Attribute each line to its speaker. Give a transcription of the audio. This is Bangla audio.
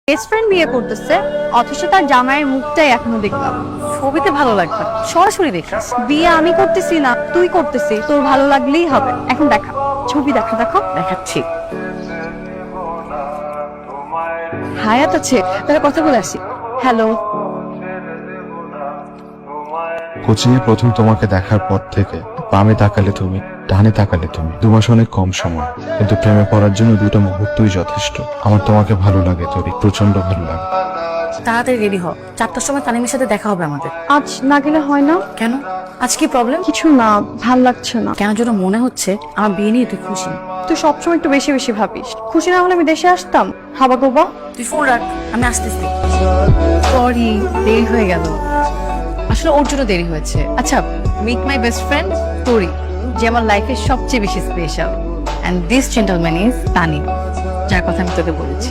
Speaker 1: বেস্ট ফ্রেন্ড বিয়ে করতেছে অথচ তার জামাইয়ের মুখটাই এখনো দেখলাম।
Speaker 2: ছবিতে ভালো লাগবে, সরাসরি দেখিস।
Speaker 1: বিয়ে আমি করতেছি না, তুই করতেছিস, তোর ভালো লাগলেই হবে। এখন দেখা ছবি দেখা দেখো
Speaker 2: দেখাচ্ছি।
Speaker 1: হায়াত আছে, তাহলে কথা বলে আসি। হ্যালো।
Speaker 3: কোচিং এ প্রথম তোমাকে দেখার পর থেকে বামে তাকালে তুমি, ডানে তাকালে তুমি। 2 মাস অনেক কম সময়, কিন্তু প্রেমে পড়ার জন্য 2টা মুহূর্তই যথেষ্ট। আমার তোমাকে ভালো লাগে তোরি, প্রচন্ড ভালো লাগে।
Speaker 2: তাড়াতাড়ি রেডি হ, 4টার সময় তানিমের সাথে দেখা হবে আমাদের।
Speaker 1: আজ না গেলে হয় না?
Speaker 2: কেন, আজ কি প্রবলেম?
Speaker 1: কিছু না, ভাল লাগছে না।
Speaker 2: কেন যেন মনে হচ্ছে আমার বিয়ে নিয়ে তুই খুশি না।
Speaker 1: তুই সবসময় একটু বেশি বেশি ভাবিস। খুশি না হলে আমি দেশে আসতাম। হাবা গোবা।
Speaker 2: তুই ফোন রাখ, আমি আসতেছি।
Speaker 4: সরি, দেরি হয়ে গেল। আসলে ওর জন্য দেরি হয়েছে। আচ্ছা, মিট মাই বেস্ট ফ্রেন্ড তোরি, যে আমার লাইফের সবচেয়ে বেশি special. And this gentleman is Tanim, যার কথা আমি তোকে বলেছি।